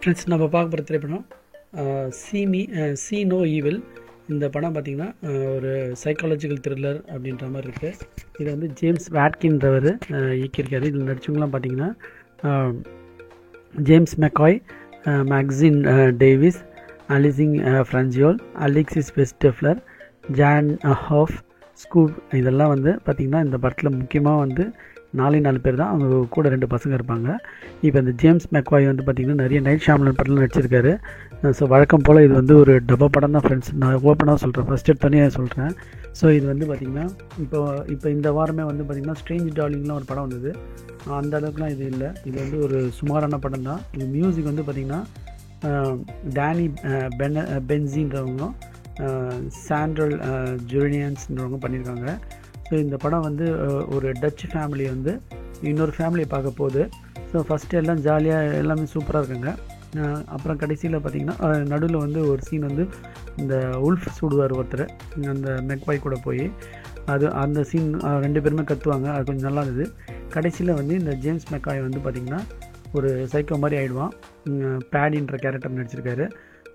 Friends, நம்ம பார்க்க போகிற திரைப்படம் சி நோ ஈவில். இந்த படம் பார்த்திங்கன்னா ஒரு சைக்காலஜிக்கல் த்ரில்லர் அப்படின்ற மாதிரி இருக்குது. இதை வந்து ஜேம்ஸ் வாட்கின்றவர் இயக்கியிருக்காரு. இதில் நடிச்சவங்களாம் பார்த்திங்கன்னா ஜேம்ஸ் மெக்காய், மேக்ஸின் டேவிஸ், அலிசிங் ஃப்ரான்சியோல், அலெக்சிஸ் வெஸ்டெஃப்லர், ஜான் ஹாஃப், ஸ்கூப். இதெல்லாம் வந்து பார்த்திங்கன்னா இந்த படத்தில் முக்கியமாக வந்து 4 பேர் தான். அவங்க கூட 2 பசங்க இருப்பாங்க. இப்போ இந்த ஜேம்ஸ் மெக்வாய் வந்து பார்த்திங்கன்னா நிறைய நைட் ஷாம்லன் படத்தில் நடிச்சிருக்காரு. ஸோ வழக்கம் போல் இது வந்து ஒரு டப்பா படம் தான் ஃப்ரெண்ட்ஸ். நான் ஓப்பனாக சொல்கிறேன், ஃபஸ்ட் எடுத்தோடனே சொல்கிறேன். ஸோ இது வந்து பார்த்திங்கன்னா இப்போ இந்த வாரமே வந்து பார்த்திங்கன்னா ஸ்ட்ரேஞ்ச் டார்லிங்லாம் ஒரு படம் வந்தது. அந்த அளவுக்குலாம் இது இல்லை. இது வந்து ஒரு சுமாரான படம் தான். இது மியூசிக் வந்து பார்த்திங்கன்னா டேனி பென்சின்றவங்க, சாண்ட்ரல் ஜூலியன்ஸ்ன்றவங்க பண்ணியிருக்காங்க. ஸோ இந்த படம் வந்து ஒரு டச் ஃபேமிலி வந்து இன்னொரு ஃபேமிலியை பார்க்க போகுது. ஸோ ஃபஸ்ட்டு எல்லாம் ஜாலியாக எல்லாமே சூப்பராக இருக்குங்க. அப்புறம் கடைசியில் பார்த்திங்கன்னா நடுவில் வந்து ஒரு சீன் வந்து இந்த உல்ஃப் சுடுவார் ஒருத்தர், அந்த மெக்வாய் கூட போய் அந்த சீன் 2 பேருமே கத்துவாங்க. அது கொஞ்சம் நல்லா இருந்தது. கடைசியில் வந்து இந்த ஜேம்ஸ் மெக்காய் வந்து பார்த்திங்கன்னா ஒரு சைக்கோ மாதிரி ஆகிடுவான். பேடின்ற கேரக்டர் நடிச்சிருக்காரு.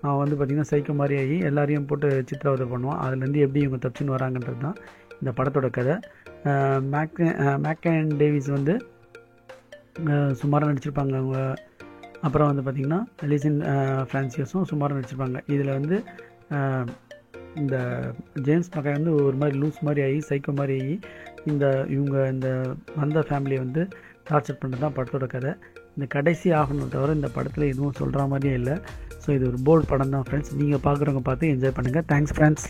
அவன் வந்து பார்த்திங்கன்னா சைக்கோ மாதிரி ஆகி எல்லாரையும் போட்டு சித்திரவதை பண்ணுவான். அதுலேருந்து எப்படி இவங்க தப்பிச்சுன்னு வராங்கன்றது தான் இந்த படத்தோட கதை. மேக்கன் டேவிஸ் வந்து சுமாராக நடிச்சிருப்பாங்க அவங்க. அப்புறம் வந்து பார்த்திங்கன்னா அலிசன் ஃப்ரான்சிஸும் சுமாராக நடிச்சிருப்பாங்க. இதில் வந்து இந்த ஜேம்ஸ் மெக்காய் வந்து ஒரு மாதிரி லூஸ் மாதிரி ஆகி சைக்கோ மாதிரி ஆகி இவங்க இந்த வந்த ஃபேமிலியை வந்து டார்ச்சர் பண்ணுறது தான் படத்தோட கதை. இந்த கடைசி ஆகணும் தவிர இந்த படத்தில் எதுவும் சொல்கிற மாதிரியே இல்லை. ஸோ இது ஒரு போல்ட் படம் தான் ஃப்ரெண்ட்ஸ். நீங்கள் பார்க்குறவங்க பார்த்து என்ஜாய் பண்ணுங்கள். Thanks friends.